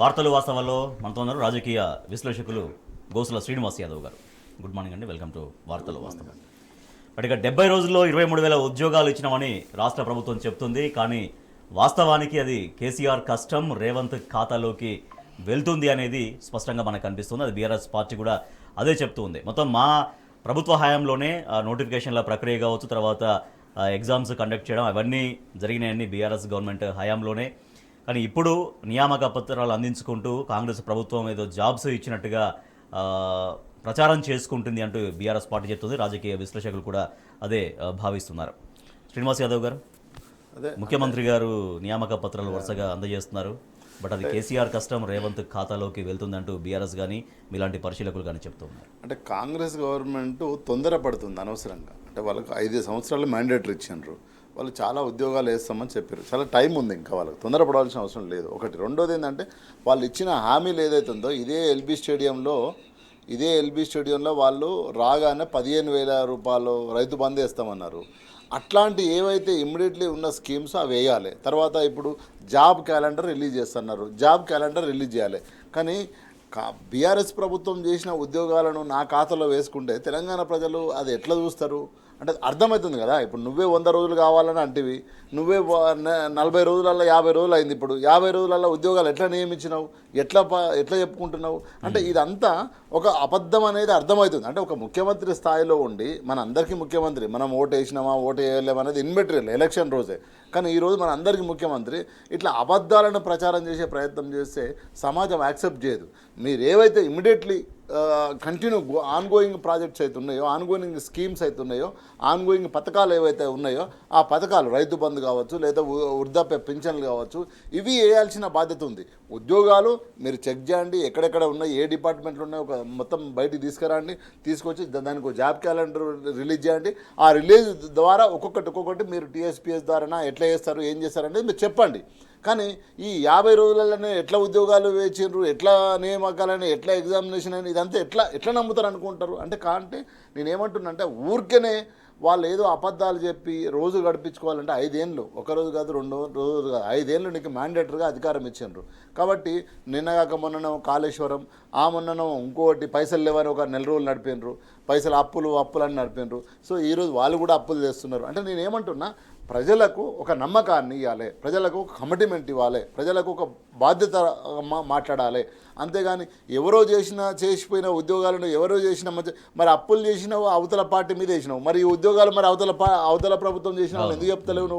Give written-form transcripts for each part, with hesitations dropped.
వార్తలు వాస్తవాల్లో మనతో ఉన్నారు రాజకీయ విశ్లేషకులు గోసుల శ్రీనివాస్ యాదవ్ గారు. గుడ్ మార్నింగ్ అండి, వెల్కమ్ టు వార్తలు వాస్తవం. బట్ ఇక 70 రోజుల్లో 23,000 ఉద్యోగాలు ఇచ్చినామని రాష్ట్ర ప్రభుత్వం చెప్తుంది. కానీ వాస్తవానికి అది కేసీఆర్ కష్టం రేవంత్ ఖాతాలోకి వెళ్తుంది అనేది స్పష్టంగా మనకు కనిపిస్తుంది. అది బీఆర్ఎస్ పార్టీ కూడా అదే చెప్తూ ఉంది. మొత్తం మా ప్రభుత్వ హయాంలోనే నోటిఫికేషన్ల ప్రక్రియ కావచ్చు, తర్వాత ఎగ్జామ్స్ కండక్ట్ చేయడం అవన్నీ జరిగినాయని బీఆర్ఎస్ గవర్నమెంట్ హయాంలోనే. కానీ ఇప్పుడు నియామక పత్రాలు అందించుకుంటూ కాంగ్రెస్ ప్రభుత్వం ఏదో జాబ్స్ ఇచ్చినట్టుగా ప్రచారం చేసుకుంటుంది అంటూ బీఆర్ఎస్ పార్టీ చెప్తుంది. రాజకీయ విశ్లేషకులు కూడా అదే భావిస్తున్నారు. శ్రీనివాస్ యాదవ్ గారు, ముఖ్యమంత్రి గారు నియామక పత్రాలు వరుసగా అందజేస్తున్నారు. బట్ అది కేసీఆర్ కష్టం రేవంత్ ఖాతాలోకి వెళ్తుందంటూ బీఆర్ఎస్ కానీ మీలాంటి పరిశీలకులు కానీ చెప్తున్నారు. అంటే కాంగ్రెస్ గవర్నమెంట్ తొందరపడుతుంది అనవసరంగా. అంటే వాళ్ళకి 5 సంవత్సరాలు మ్యాండేటరీ ఇచ్చిండ్రు, వాళ్ళు చాలా ఉద్యోగాలు వేస్తామని చెప్పారు. చాలా టైం ఉంది, ఇంకా వాళ్ళకి తొందరపడాల్సిన అవసరం లేదు. ఒకటి. రెండోది ఏంటంటే వాళ్ళు ఇచ్చిన హామీలు ఏదైతే ఉందో ఇదే ఎల్బీ స్టేడియంలో వాళ్ళు రాగానే 15,000 రూపాయలు రైతు బంధు వేస్తామన్నారు. అట్లాంటి ఏవైతే ఇమ్మీడియట్లీ ఉన్న స్కీమ్స్ అవి వేయాలి. తర్వాత ఇప్పుడు జాబ్ క్యాలెండర్ రిలీజ్ చేస్తున్నారు, జాబ్ క్యాలెండర్ రిలీజ్ చేయాలి. కానీ బీఆర్ఎస్ ప్రభుత్వం చేసిన ఉద్యోగాలను నా ఖాతాలో వేసుకుంటే తెలంగాణ ప్రజలు అది ఎట్లా చూస్తారు అంటే అర్థమవుతుంది కదా. ఇప్పుడు నువ్వే 100 రోజులు కావాలని అంటివి, నువ్వే 40 రోజులలో 50 రోజులు అయింది. ఇప్పుడు 50 రోజులలో ఉద్యోగాలు ఎట్లా నియమించినావు, ఎట్లా చెప్పుకుంటున్నావు అంటే ఇదంతా ఒక అబద్ధం అనేది అర్థమవుతుంది. అంటే ఒక ముఖ్యమంత్రి స్థాయిలో ఉండి మన అందరికీ ముఖ్యమంత్రి, మనం ఓటు వేసినామా ఓటు వేయలేమా అనేది ఇన్మెటీరియల్ ఎలక్షన్ రోజే. కానీ ఈరోజు మన అందరికీ ముఖ్యమంత్రి ఇట్లా అబద్ధాలను ప్రచారం చేసే ప్రయత్నం చేస్తే సమాజం యాక్సెప్ట్ చేయదు. మీరు ఏవైతే ఇమ్మీడియట్లీ కంటిన్యూ ఆన్గోయింగ్ ప్రాజెక్ట్స్ అయితే ఉన్నాయో, ఆన్గోయింగ్ స్కీమ్స్ అయితే ఉన్నాయో, ఆన్గోయింగ్ పథకాలు ఏవైతే ఉన్నాయో ఆ పథకాలు రైతు బంధు కావచ్చు, లేదా వృద్ధాప్య పింఛన్లు కావచ్చు, ఇవి వేయాల్సిన బాధ్యత ఉంది. ఉద్యోగాలు మీరు చెక్ చేయండి, ఎక్కడెక్కడ ఉన్నాయి, ఏ డిపార్ట్మెంట్లు ఉన్నాయో ఒక మొత్తం బయటికి తీసుకురండి, తీసుకొచ్చి దానికి జాబ్ క్యాలెండర్ రిలీజ్ చేయండి. ఆ రిలీజ్ ద్వారా ఒక్కొక్కటి మీరు టీఎస్పీఎస్ ద్వారా ఎట్లా చేస్తారు, ఏం చేస్తారనేది మీరు చెప్పండి. కానీ ఈ 50 రోజులలోనే ఎట్లా ఉద్యోగాలు వేచిండ్రు, ఎట్లా నియామకాలని, ఎట్లా ఎగ్జామినేషన్ అని ఇదంతా ఎట్లా నమ్ముతారు అనుకుంటారు. అంటే నేనేమంటున్నా అంటే ఊరికేనే వాళ్ళు ఏదో అబద్ధాలు చెప్పి రోజు గడిపించుకోవాలంటే 5 ఏళ్ళు, ఒకరోజు కాదు 2 రోజులు కాదు, 5 ఏళ్ళు నీకు మ్యాండేటరీగా అధికారం ఇచ్చిండ్రు. కాబట్టి నిన్నగాక మొన్ననో కాళేశ్వరం, ఆ మొన్ననో ఇంకోటి పైసలు లేవని ఒక 4 రోజులు నడిపినరు, పైసలు అప్పులని నడిపినరు. సో ఈరోజు వాళ్ళు కూడా అప్పులు చేస్తున్నారు. అంటే నేనేమంటున్నా, ప్రజలకు ఒక నమ్మకాన్ని ఇవ్వాలి, ప్రజలకు ఒక కమిట్మెంట్ ఇవ్వాలి, ప్రజలకు ఒక బాధ్యత మాట్లాడాలి. అంతేగాని ఎవరో చేసిపోయిన ఉద్యోగాలను ఎవరో చేసిన మరి అప్పులు చేసినావు అవతల పార్టీ మీద వేసినావు, మరి ఈ ఉద్యోగాలు మరి అవతల ప్రభుత్వం చేసినావు ఎందుకు చెప్తలేవు?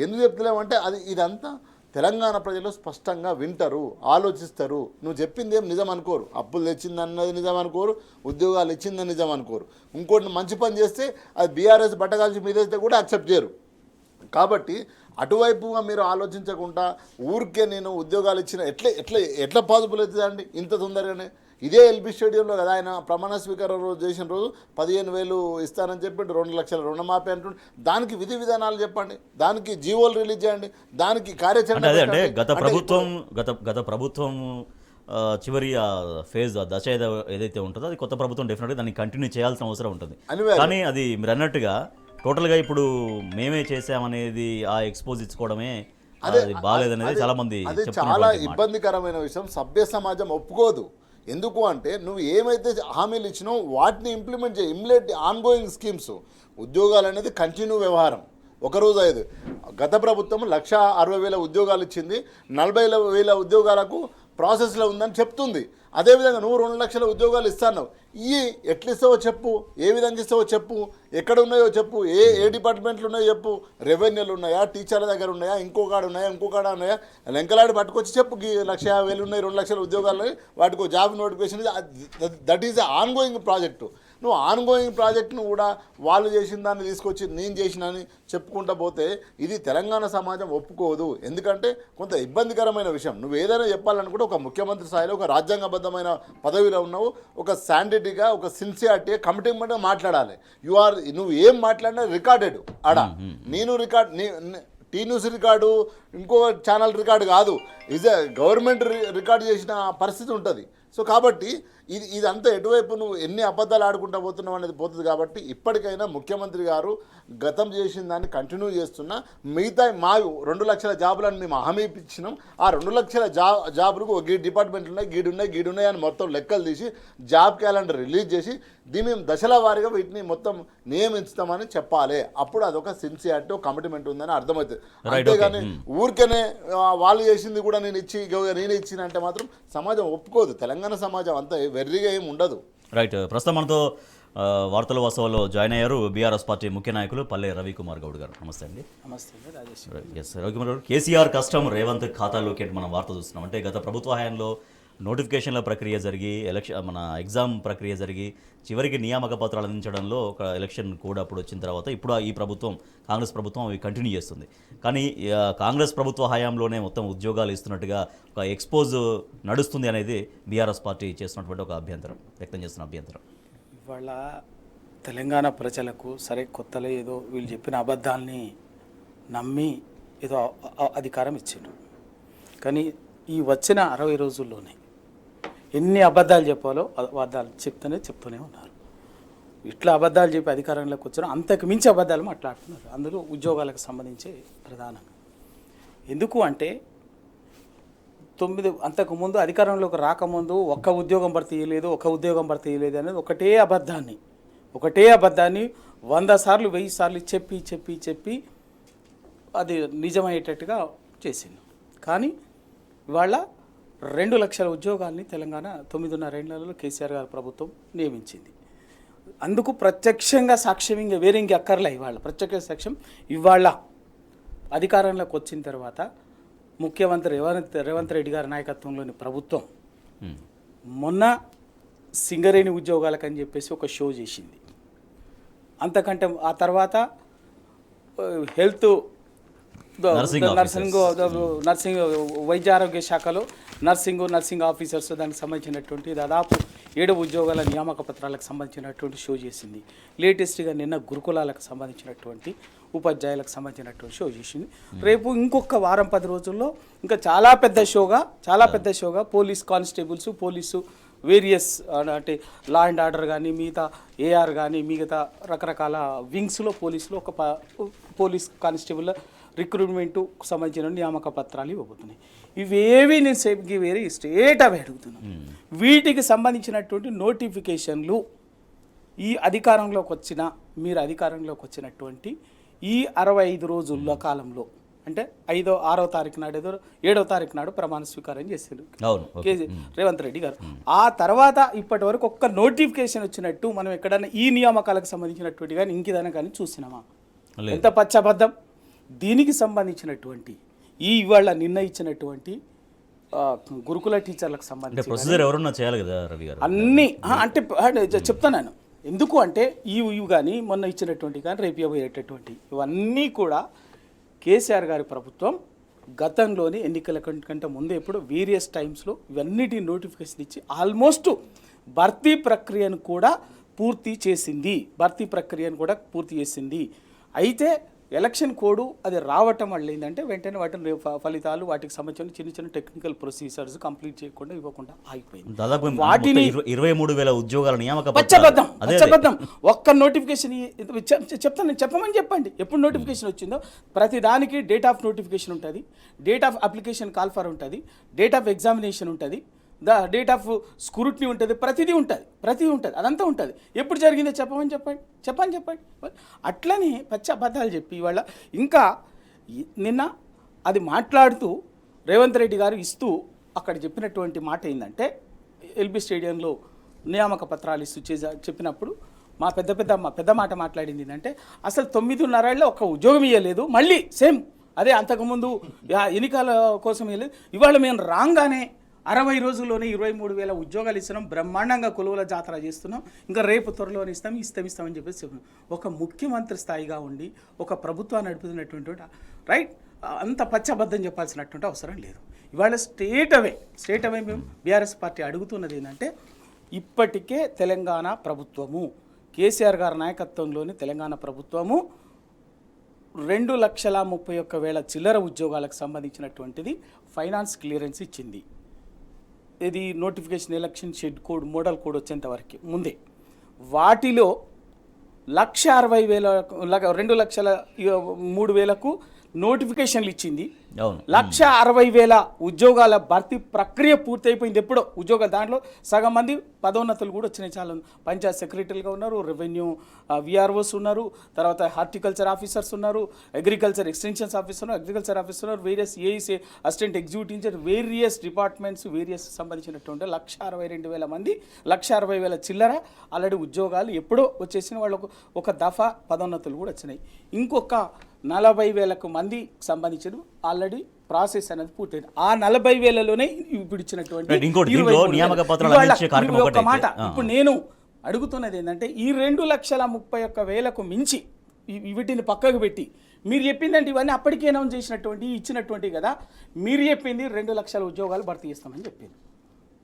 ఎందుకు చెప్తలేవు అంటే ఇదంతా తెలంగాణ ప్రజలు స్పష్టంగా వింటారు, ఆలోచిస్తారు. నువ్వు చెప్పింది ఏం నిజం అనుకోరు, అప్పులు తెచ్చింది అన్నది నిజం అనుకోరు, ఉద్యోగాలు ఇచ్చిందని నిజం అనుకోరు. ఇంకోటి మంచి పని చేస్తే అది బీఆర్ఎస్ బట్టగాల్చి మీద అయితే కూడా యాక్సెప్ట్ చేయరు. కాబట్టి అటువైపుగా మీరు ఆలోచించకుండా ఊరికే నేను ఉద్యోగాలు ఇచ్చిన ఎట్లా పాసిబుల్ అవుతుందండి ఇంత తొందరగానే? ఇదే ఎల్బీ స్టేడియంలో కదా ఆయన ప్రమాణ స్వీకారం రోజు చేసిన రోజు 15,000 ఇస్తానని చెప్పి 2 లక్షల రుణమాఫీ అంటుండే. దానికి విధి విధానాలు చెప్పండి, దానికి జీవోలు రిలీజ్ చేయండి, దానికి కార్యాచరణ. అంటే గత ప్రభుత్వం చివరి ఫేజ్ దశ ఏదైతే ఉంటుందో అది కొత్త ప్రభుత్వం డెఫినెట్గా దాన్ని కంటిన్యూ చేయాల్సిన అవసరం ఉంటుంది. కానీ అది మీరు అన్నట్టుగా టోటల్గా ఇప్పుడు మేమే చేసామనేది ఆ ఎక్స్పోజ్ ఇచ్చుకోవడమే బాగాలేదనేది చాలా మంది. అది చాలా ఇబ్బందికరమైన విషయం, సభ్య సమాజం ఒప్పుకోదు. ఎందుకు అంటే నువ్వు ఏమైతే హామీలు ఇచ్చినావు వాటిని ఇంప్లిమెంట్ చేయి. ఇమ్మీడియట్ ఆన్గోయింగ్ స్కీమ్స్, ఉద్యోగాలు అనేది కంటిన్యూ వ్యవహారం, ఒకరోజు 5. గత ప్రభుత్వం 1,60,000 ఉద్యోగాలు ఇచ్చింది, 40,000 ఉద్యోగాలకు ప్రాసెస్లో ఉందని చెప్తుంది. అదేవిధంగా నువ్వు 2 లక్షల ఉద్యోగాలు ఇస్తాను, ఎట్లా ఇస్తావో చెప్పు, ఏ విధంగా ఇస్తావో చెప్పు, ఎక్కడ ఉన్నాయో చెప్పు, ఏ డిపార్ట్మెంట్లు ఉన్నాయో చెప్పు, రెవెన్యూలు ఉన్నాయా, టీచర్ల దగ్గర ఉన్నాయా, ఇంకో కాడ ఉన్నాయా, లెంకలాడి పట్టుకొచ్చి చెప్పు. 1,50,000 ఉన్నాయి, 2 లక్షల ఉద్యోగాలు వాటికి job notification. That is ongoing project. నువ్వు ఆన్గోయింగ్ ప్రాజెక్టును కూడా వాళ్ళు చేసిన దాన్ని తీసుకొచ్చి నేను చేసినని చెప్పుకుంటా పోతే ఇది తెలంగాణ సమాజం ఒప్పుకోదు. ఎందుకంటే కొంత ఇబ్బందికరమైన విషయం. నువ్వు ఏదైనా చెప్పాలనుకుంటే ఒక ముఖ్యమంత్రి స్థాయిలో ఒక రాజ్యాంగబద్ధమైన పదవిలో ఉన్నావు, ఒక శాంటిటీగా, ఒక సిన్సియారిటీగా, కమిట్మెంట్గా మాట్లాడాలి. నువ్వు ఏం మాట్లాడినా రికార్డెడ్ ఆడ. నేను టీ న్యూస్ రికార్డు, ఇంకో ఛానల్ రికార్డు కాదు, ఈజ్ గవర్నమెంట్ రికార్డ్ చేసిన పరిస్థితి ఉంటుంది. సో కాబట్టి ఇదంతా ఎటువైపు నువ్వు ఎన్ని అబద్ధాలు ఆడుకుంటా పోతున్నావు అనేది పోతుంది. కాబట్టి ఇప్పటికైనా ముఖ్యమంత్రి గారు గతం చేసిన దాన్ని కంటిన్యూ చేస్తున్నా, మిగతా మా 2 లక్షల జాబులను మేము హామీ ఇచ్చినాం. ఆ 2 లక్షల జాబులకు ఒక డిపార్ట్మెంట్లు ఉన్నాయి, గీడున్నాయి అని మొత్తం లెక్కలు తీసి జాబ్ క్యాలెండర్ రిలీజ్ చేసి దీన్ని మేము దశల వారీగా వీటిని మొత్తం నియమిస్తామని చెప్పాలి. అప్పుడు అదొక సిన్సియారిటీ, ఒక కమిట్మెంట్ ఉందని అర్థమవుతుంది. అంతేగాని ఊరికేనే వాళ్ళు చేసింది కూడా నేను ఇచ్చిన అంటే మాత్రం సమాజం ఒప్పుకోదు. తెలంగాణ సమాజం అంతా వెర్రిగా ఏమి ఉండదు. రైట్. ప్రస్తుతం మనతో వార్తల వాస్తవాల్లో జాయిన్ అయ్యారు బీఆర్ఎస్ పార్టీ ముఖ్య నాయకులు పల్లె రవికుమార్ గౌడ్ గారు. నమస్తే అండి. నమస్తే అండి రాజేష్. ఎస్ రవికుమార్ గౌడ్, కేసీఆర్ కష్టం రేవంత్ ఖాతాలోకి మనం వార్త చూస్తున్నాం. అంటే గత ప్రభుత్వ హయాంలో నోటిఫికేషన్ల ప్రక్రియ జరిగి మన ఎగ్జామ్ ప్రక్రియ జరిగి చివరికి నియామక పత్రాలు అందించడంలో ఒక ఎలక్షన్ కోడ్ అప్పుడు వచ్చిన తర్వాత ఇప్పుడు ఈ ప్రభుత్వం కాంగ్రెస్ ప్రభుత్వం అవి కంటిన్యూ చేస్తుంది. కానీ కాంగ్రెస్ ప్రభుత్వ హయాంలోనే మొత్తం ఉద్యోగాలు ఇస్తున్నట్టుగా ఒక ఎక్స్పోజ్ నడుస్తుంది అనేది బీఆర్ఎస్ పార్టీ చేస్తున్నటువంటి ఒక అభ్యంతరం, వ్యక్తం చేస్తున్న అభ్యంతరం. ఇవాళ తెలంగాణ ప్రజలకు సరే కొత్తలో ఏదో వీళ్ళు చెప్పిన అబద్ధాలని నమ్మి ఏదో అధికారం ఇచ్చిండ్రు. కానీ ఈ వచ్చిన 60 రోజుల్లోనే ఎన్ని అబద్ధాలు చెప్పాలో అబద్ధాలు చెప్తూనే ఉన్నారు. ఇట్లా అబద్ధాలు చెప్పి అధికారంలోకి వచ్చినా అంతకు మించి అబద్ధాలు మాట్లాడుతున్నారు. అందులో ఉద్యోగాలకు సంబంధించి ప్రధానంగా ఎందుకు అంటే 9 అంతకుముందు అధికారంలోకి రాకముందు ఒక్క ఉద్యోగం భర్తీ చేయలేదు అనేది ఒకటే అబద్ధాన్ని 100 సార్లు 1000 సార్లు చెప్పి అది నిజమయ్యేటట్టుగా చేసింది. కానీ ఇవాళ 2 లక్షల ఉద్యోగాల్ని తెలంగాణ 9.5 ఏళ్లలో కేసీఆర్ గారి ప్రభుత్వం నియమించింది. అందుకు ప్రత్యక్షంగా సాక్ష్యం వేరే అక్కర్లే. ఇవాళ ప్రత్యక్ష సాక్ష్యం ఇవాళ అధికారంలోకి వచ్చిన తర్వాత ముఖ్యమంత్రి రేవంత్ రెడ్డి గారి నాయకత్వంలోని ప్రభుత్వం మొన్న సింగరేణి ఉద్యోగాలకని చెప్పేసి ఒక షో చేసింది. అంతకంటే ఆ తర్వాత హెల్త్ నర్సింగ్ వైద్య ఆరోగ్య శాఖలో నర్సింగ్ ఆఫీసర్స్ దానికి సంబంధించినటువంటి దాదాపు 7 ఉద్యోగాల నియామక పత్రాలకు సంబంధించినటువంటి షో చేసింది. లేటెస్ట్గా నిన్న గురుకులాలకు సంబంధించినటువంటి ఉపాధ్యాయులకు సంబంధించినటువంటి షో చేసింది. రేపు ఇంకొక వారం 10 రోజుల్లో ఇంకా చాలా పెద్ద షోగా పోలీస్ కానిస్టేబుల్స్, పోలీసు వేరియస్ అంటే లా అండ్ ఆర్డర్ కానీ మిగతా ఏఆర్ కానీ మిగతా రకరకాల వింగ్స్లో పోలీసులో ఒక పోలీస్ కానిస్టేబుల్ రిక్రూట్మెంట్కు సంబంధించిన నియామక పత్రాలు ఇవ్వబోతున్నాయి. ఇవేవి నేను వేరే స్టేట్ అవి అడుగుతున్నాను. వీటికి సంబంధించినటువంటి నోటిఫికేషన్లు ఈ మీరు అధికారంలోకి వచ్చినటువంటి ఈ 65 రోజుల కాలంలో అంటే 6వ తారీఖు నాడు 7వ తారీఖు నాడు ప్రమాణ స్వీకారం చేశారు రేవంత్ రెడ్డి గారు. ఆ తర్వాత ఇప్పటి వరకు ఒక్క నోటిఫికేషన్ వచ్చినట్టు మనం ఎక్కడైనా ఈ నియామకాలకు సంబంధించినటువంటి కానీ ఇంకేదైనా కానీ చూసినామా? ఎంత పచ్చబద్ధం. దీనికి సంబంధించినటువంటి ఇవాళ నిర్ణయించినటువంటి గురుకుల టీచర్లకు సంబంధించి అన్నీ అంటే చెప్తాను. ఎందుకు అంటే ఇవి కానీ మొన్న ఇచ్చినటువంటి కానీ రేపు ఇవ్వబోయేటటువంటి ఇవన్నీ కూడా కేసీఆర్ గారి ప్రభుత్వం గతంలోని ఎన్నికల కంటే ముందే ఇప్పుడు వేరియస్ టైమ్స్లో ఇవన్నిటి నోటిఫికేషన్ ఇచ్చి ఆల్మోస్ట్ భర్తీ ప్రక్రియను కూడా పూర్తి చేసింది. అయితే ఎలక్షన్ కోడ్ అది రావటం వల్ల ఏంటంటే వెంటనే వాటిని ఫలితాలు వాటికి సంబంధించిన చిన్న టెక్నికల్ ప్రొసీజర్స్ కంప్లీట్ చేయకుండా ఇవ్వకుండా ఆగిపోయింది. వాటిని 23,000 ఉద్యోగాల నియామక పచ్చబద్ధం ఒక్క నోటిఫికేషన్ చెప్పమని చెప్పండి. ఎప్పుడు నోటిఫికేషన్ వచ్చిందో ప్రతి దానికి డేట్ ఆఫ్ నోటిఫికేషన్ ఉంటుంది, date of application call for ఉంటుంది, డేట్ ఆఫ్ ఎగ్జామినేషన్ ఉంటుంది, డేట్ ఆఫ్ స్క్రూటినీ ఉంటుంది, ప్రతిదీ ఉంటుంది, అదంతా ఉంటుంది. ఎప్పుడు జరిగిందో చెప్పండి. అట్లనే పచ్చి అబద్ధాలు చెప్పి ఇవాళ ఇంకా నిన్న అది మాట్లాడుతూ రేవంత్ రెడ్డి గారు ఇస్తూ అక్కడ చెప్పినటువంటి మాట ఏంటంటే ఎల్బీ స్టేడియంలో నియామక పత్రాలు ఇస్తూ చెప్పినప్పుడు మా పెద్ద మాట మాట్లాడింది ఏంటంటే అసలు 9.5 ఏళ్ళలో ఒక్క ఉద్యోగం ఇవ్వలేదు, మళ్ళీ సేమ్ అదే అంతకుముందు ఎన్నికల కోసం ఇవ్వలేదు. ఇవాళ మేము రాగానే 60 రోజుల్లోనే 23,000 ఉద్యోగాలు ఇస్తున్నాం, బ్రహ్మాండంగా కొలువుల జాతర చేస్తున్నాం, ఇంకా రేపు త్వరలోనే ఇస్తామని చెప్పేసి చెప్పినాం. ఒక ముఖ్యమంత్రి స్థాయిగా ఉండి ఒక ప్రభుత్వాన్ని నడుపుతున్నటువంటి రైట్ అంత పచ్చబద్ధం చెప్పాల్సినటువంటి అవసరం లేదు. ఇవాళ స్టేట్ అవే మేము బీఆర్ఎస్ పార్టీ అడుగుతున్నది ఏంటంటే ఇప్పటికే తెలంగాణ ప్రభుత్వము కేసీఆర్ గారి నాయకత్వంలోని తెలంగాణ ప్రభుత్వము 2,31,000 చిల్లర ఉద్యోగాలకు సంబంధించినటువంటిది ఫైనాన్స్ క్లియరెన్స్ ఇచ్చింది. ఇది notification election shed code model code వచ్చేంత వరకు ముందే. వాటిలో 1,60,000 2,03,000కు నోటిఫికేషన్లు ఇచ్చింది. అవును. 1,60,000 ఉద్యోగాల భర్తీ ప్రక్రియ పూర్తయిపోయింది. ఎప్పుడో ఉద్యోగాలు దాంట్లో సగం మంది పదోన్నతులు కూడా వచ్చినాయి. చాలా పంచాయత్ సెక్రటరీలుగా ఉన్నారు, రెవెన్యూ విఆర్ఓస్ ఉన్నారు, తర్వాత హార్టికల్చర్ ఆఫీసర్స్ ఉన్నారు, అగ్రికల్చర్ ఎక్స్టెన్షన్స్ ఆఫీసర్ ఉన్నారు, అగ్రికల్చర్ ఆఫీసర్ ఉన్నారు, various AEC assistant executive engineer, various departments various సంబంధించినటువంటి 1,62,000 మంది, 1,60,000 చిల్లర ఆల్రెడీ ఉద్యోగాలు ఎప్పుడో వచ్చేసిన వాళ్ళకు ఒక దఫా పదోన్నతులు కూడా వచ్చినాయి. ఇంకొక 40,000 మంది సంబంధించిన ఆల్రెడీ ప్రాసెస్ అనేది పూర్తయింది. ఆ 40,000లోనే ఇప్పుడు ఇచ్చినటువంటి Right, ఇంకోటి దీంట్లో నియామక పత్రాలు అందించే కార్యక్రమం ఒక మాట. ఒకటైతే, ఇప్పుడు నేను అడుగుతున్నది ఏంటంటే ఈ 2,31,000కు మించి వీటిని పక్కకు పెట్టి మీరు చెప్పిందంటే ఇవన్నీ అప్పటికే అనౌన్స్ చేసినటువంటి ఇచ్చినటువంటి కదా. మీరు చెప్పింది 2 లక్షల ఉద్యోగాలు భర్తీ చేస్తామని చెప్పింది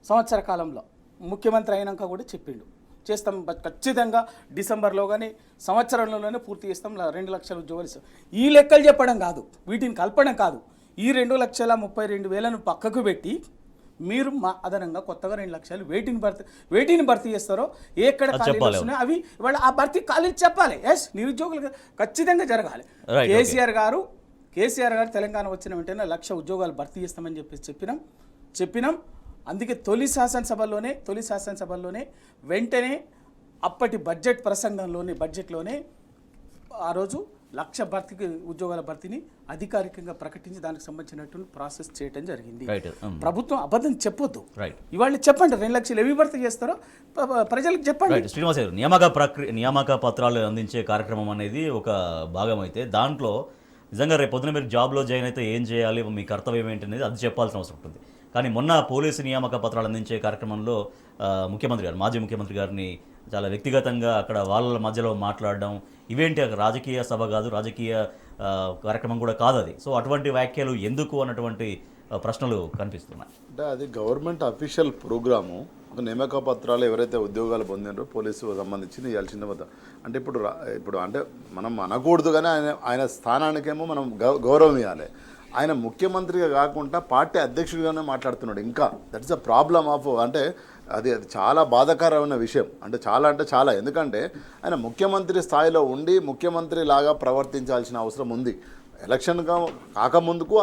సంవత్సర కాలంలో. ముఖ్యమంత్రి అయినాక కూడా చెప్పిండు చేస్తాం ఖచ్చితంగా డిసెంబర్లో కానీ సంవత్సరంలోనే పూర్తి చేస్తాం, 2 లక్షల ఉద్యోగాలు ఇస్తాం. ఈ లెక్కలు చెప్పడం కాదు, వీటిని కలపడం కాదు. ఈ 2,32,000ను పక్కకు పెట్టి మీరు మా అదనంగా కొత్తగా 2 లక్షలు వేటిని భర్తీ చేస్తారో ఎక్కడ ఖాళీలు వస్తున్నాయో అవి వాళ్ళ ఆ భర్తీ ఖాళీలు చెప్పాలి. ఎస్, నిరుద్యోగులు ఖచ్చితంగా జరగాలి. కేసీఆర్ గారు తెలంగాణ వచ్చిన వెంటనే 1,00,000 ఉద్యోగాలు భర్తీ చేస్తామని చెప్పినాం. అందుకే తొలి శాసనసభల్లోనే వెంటనే అప్పటి బడ్జెట్లోనే ఆ రోజు 1,00,000 ఉద్యోగాల భర్తీని అధికారికంగా ప్రకటించి దానికి సంబంధించినటువంటి ప్రాసెస్ చేయడం జరిగింది. ప్రభుత్వం అబద్ధం చెప్పొద్దు. ఇవాళ చెప్పండి 2 లక్షలు ఏవి భర్తీ చేస్తారో ప్రజలకు చెప్పండి. శ్రీనివాస్ గారు, నియామక పత్రాలు అందించే కార్యక్రమం అనేది ఒక భాగం అయితే దాంట్లో నిజంగా రేపు పొద్దున మీరు జాబ్లో జాయిన్ అయితే ఏం చేయాలి, మీ కర్తవ్యం ఏంటి అనేది అది చెప్పాల్సిన అవసరం ఉంటుంది. కానీ మొన్న పోలీసు నియామక పత్రాలు అందించే కార్యక్రమంలో మాజీ ముఖ్యమంత్రి గారిని చాలా వ్యక్తిగతంగా అక్కడ వాళ్ళ మధ్యలో మాట్లాడడం, ఇవేంటి రాజకీయ సభ కాదు, రాజకీయ కార్యక్రమం కూడా కాదు అది. సో అటువంటి వ్యాఖ్యలు ఎందుకు అన్నటువంటి ప్రశ్నలు కనిపిస్తున్నాయి. అంటే అది గవర్నమెంట్ అఫీషియల్ ప్రోగ్రాము. ఒక నియామక పత్రాలు ఎవరైతే ఉద్యోగాలు పొందినారో పోలీసు సంబంధించి ఇవ్వాల్సిన అంటే ఇప్పుడు అంటే మనం అనకూడదు, కానీ ఆయన స్థానానికేమో మనం గౌరవం ఇవ్వాలి. ఆయన ముఖ్యమంత్రిగా కాకుండా పార్టీ అధ్యక్షుడిగానే మాట్లాడుతున్నాడు. ఇంకా that is a problem of అంటే అది చాలా బాధాకరమైన విషయం. అంటే చాలా ఎందుకంటే ఆయన ముఖ్యమంత్రి స్థాయిలో ఉండి ముఖ్యమంత్రి లాగా ప్రవర్తించాల్సిన అవసరం ఉంది. ఎలక్షన్ కాకముందుకు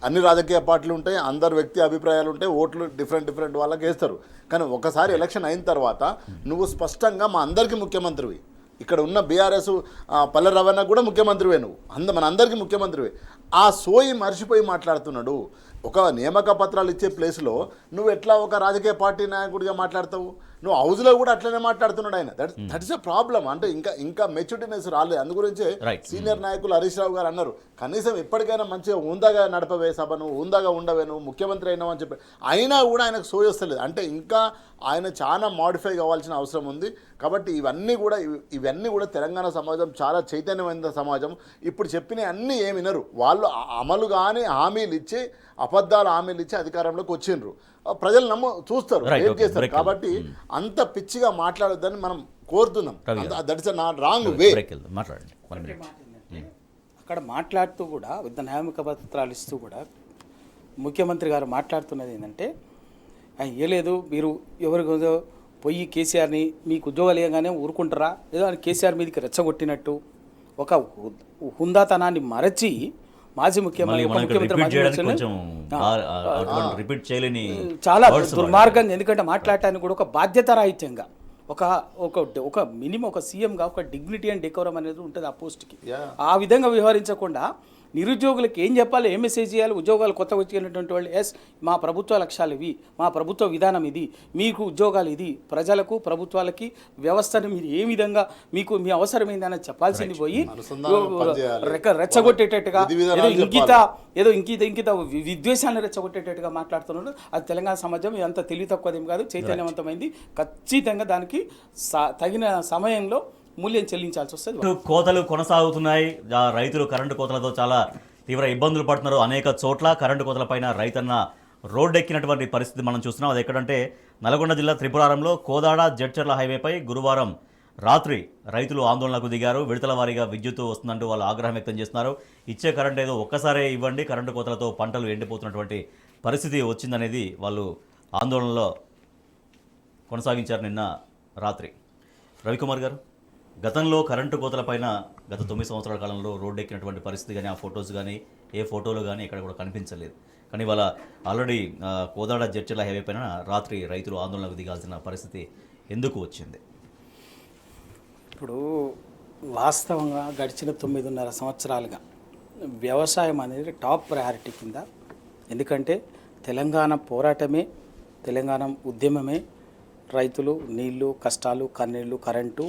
అన్ని రాజకీయ పార్టీలు ఉంటాయి, అందరు వ్యక్తి అభిప్రాయాలు ఉంటాయి, ఓట్లు డిఫరెంట్ వాళ్ళకి వేస్తారు. కానీ ఒకసారి ఎలక్షన్ అయిన తర్వాత నువ్వు స్పష్టంగా మా అందరికీ ముఖ్యమంత్రివి, ఇక్కడ ఉన్న బీఆర్ఎస్ పల్లె రవాణా కూడా ముఖ్యమంత్రివే, నువ్వు మన అందరికీ ముఖ్యమంత్రివే. ఆ సోయి మర్చిపోయి మాట్లాడుతున్నాడు. ఒక నియామక పత్రాలు ఇచ్చే ప్లేస్లో నువ్వు ఎట్లా ఒక రాజకీయ పార్టీ నాయకుడిగా మాట్లాడతావు? నువ్వు హౌస్లో కూడా అట్లనే మాట్లాడుతున్నాడు ఆయన. That is a problem. అంటే ఇంకా మెచ్యూరిటీనెస్ రాలేదు. అందు గురించే సీనియర్ నాయకులు హరీష్ రావు గారు అన్నారు, కనీసం ఎప్పటికైనా మంచిగా ఉందాగా నడపవే సభను, ఉందాగా ఉండవే, నువ్వు ముఖ్యమంత్రి అయినావు అని చెప్పి. అయినా కూడా ఆయనకు సోయి వస్తలేదు. అంటే ఇంకా ఆయన చాలా మాడిఫై కావాల్సిన అవసరం ఉంది. కాబట్టి ఇవన్నీ కూడా తెలంగాణ సమాజం చాలా చైతన్యమైన సమాజం. ఇప్పుడు చెప్పిన అన్నీ ఏమి వినరు వాళ్ళు. అమలు కానీ హామీలు ఇచ్చి అబద్ధాలు హామీలు ఇచ్చి అధికారంలోకి వచ్చిండ్రు. ప్రజలు చూస్తారు, ఏం చేస్తారు. కాబట్టి అంత పిచ్చిగా మాట్లాడొద్దని మనం కోరుతున్నాం. That is not wrong way. అక్కడ మాట్లాడుతూ కూడా నియామక పత్రాలు ఇస్తూ కూడా ముఖ్యమంత్రి గారు మాట్లాడుతున్నది ఏంటంటే, ఇవ్వలేదు మీరు ఎవరికో పోయి కేసీఆర్ని మీకు ఉద్యోగాలు ఇవ్వగానే ఊరుకుంటారా, ఏదో అని కేసీఆర్ మీదకి రెచ్చగొట్టినట్టు ఒక హుందాతనాన్ని మరచి మాజీ ముఖ్యమంత్రి చాలా దుర్మార్గం. ఎందుకంటే మాట్లాడటానికి కూడా ఒక బాధ్యత రాహిత్యంగా ఒక మినిమం ఒక సీఎంగా ఒక డిగ్నిటీ అండ్ డెకోరం అనేది ఉంటుంది ఆ పోస్ట్కి. ఆ విధంగా వ్యవహరించకుండా నిరుద్యోగులకు ఏం చెప్పాలి, ఏ మెసేజ్ చేయాలి, ఉద్యోగాలు కొత్తగా వచ్చినటువంటి వాళ్ళు ఎస్ మా ప్రభుత్వ లక్ష్యాలు ఇవి, మా ప్రభుత్వ విధానం ఇది, మీకు ఉద్యోగాలు ఇది, ప్రజలకు ప్రభుత్వాలకి వ్యవస్థను మీరు ఏ విధంగా మీకు మీ అవసరమైందని చెప్పాల్సింది పోయి రెచ్చగొట్టేటట్టుగా ఏదో ఇంకిత విద్వేషాన్ని రెచ్చగొట్టేటట్టుగా మాట్లాడుతున్నాడు. అది తెలంగాణ సమాజం అంత తెలివి తక్కువదేం కాదు, చైతన్యవంతమైంది. ఖచ్చితంగా దానికి తగిన సమయంలో మూల్యం చెల్లించాల్సి వస్తుంది. కోతలు కొనసాగుతున్నాయి. రైతులు కరెంటు కోతలతో చాలా తీవ్ర ఇబ్బందులు పడుతున్నారు. అనేక చోట్ల కరెంటు కోతలపైన రైతన్న రోడ్డెక్కినటువంటి పరిస్థితి మనం చూస్తున్నాం. అది ఎక్కడంటే నల్గొండ జిల్లా త్రిపురారంలో కోదాడ జడ్చర్ల హైవేపై గురువారం రాత్రి రైతులు ఆందోళనకు దిగారు. విడతల వారీగా విద్యుత్తు వస్తుందంటూ వాళ్ళు ఆగ్రహం వ్యక్తం చేస్తున్నారు. ఇచ్చే కరెంట్ ఏదో ఒక్కసారే ఇవ్వండి, కరెంటు కోతలతో పంటలు ఎండిపోతున్నటువంటి పరిస్థితి వచ్చిందనేది వాళ్ళు ఆందోళనలో కొనసాగించారు నిన్న రాత్రి. రవికుమార్ గారు, గతంలో కరెంటు కోతలపైన గత 9 సంవత్సరాల కాలంలో రోడ్డు ఎక్కినటువంటి పరిస్థితి కానీ ఆ ఫొటోస్ కానీ ఏ ఫోటోలు కానీ ఇక్కడ కూడా కనిపించలేదు. కానీ వాళ్ళ ఆల్రెడీ కోదాడ జడ్చర్ల హైవే పైన రాత్రి రైతులు ఆందోళనకు దిగాల్సిన పరిస్థితి ఎందుకు వచ్చింది? ఇప్పుడు వాస్తవంగా గడిచిన 9.5 సంవత్సరాలుగా వ్యవసాయం అనేది టాప్ ప్రయారిటీ కింద, ఎందుకంటే తెలంగాణ పోరాటమే, తెలంగాణ ఉద్యమమే రైతులు, నీళ్లు, కష్టాలు, కన్నీళ్ళు, కరెంటు,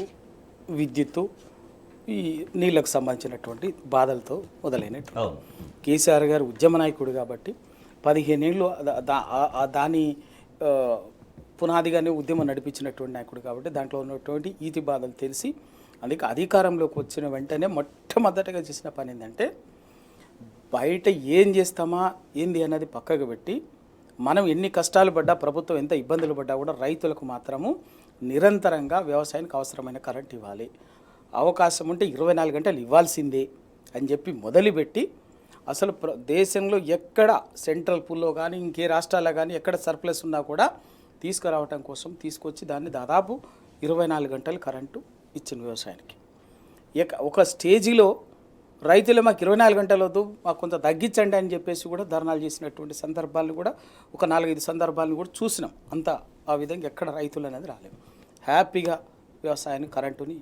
విద్యుత్తు, ఈ నీళ్ళకు సంబంధించినటువంటి బాధలతో మొదలైనటువంటి కేసీఆర్ గారు ఉద్యమ నాయకుడు కాబట్టి 15 ఏళ్ళు దాని పునాదిగానే ఉద్యమం నడిపించినటువంటి నాయకుడు కాబట్టి దాంట్లో ఉన్నటువంటి ఈతి బాధలు తెలిసి అందుకే అధికారంలోకి వచ్చిన వెంటనే మొట్టమొదటిగా చేసిన పని ఏంటంటే బయట ఏం చేస్తామా ఏంది అన్నది పక్కకు పెట్టి మనం ఎన్ని కష్టాలు పడ్డా, ప్రభుత్వం ఎంత ఇబ్బందులు పడ్డా కూడా రైతులకు మాత్రము నిరంతరంగా వ్యవసాయానికి అవసరమైన కరెంట్ ఇవ్వాలి, అవకాశం ఉంటే 24 గంటలు ఇవ్వాల్సిందే అని చెప్పి మొదలుపెట్టి అసలు దేశంలో ఎక్కడ సెంట్రల్ పూల్లో కానీ ఇంకే రాష్ట్రాల్లో కానీ ఎక్కడ సర్ప్లస్ ఉన్నా కూడా తీసుకురావటం కోసం తీసుకొచ్చి దాన్ని దాదాపు 24 గంటలు కరెంటు ఇచ్చిన వ్యవసాయానికి. ఒక స్టేజీలో రైతులు మాకు 24 గంటలు వద్దు, మాకు కొంత తగ్గించండి అని చెప్పేసి కూడా ధర్నాలు చేసినటువంటి సందర్భాలను కూడా ఒక 4-5 సందర్భాలను కూడా చూసినాం. అంతా ఆ విధంగా ఎక్కడ రైతులు అనేది రాలేము. హ్యాపీగా వ్యవసాయాన్ని కరెంటుని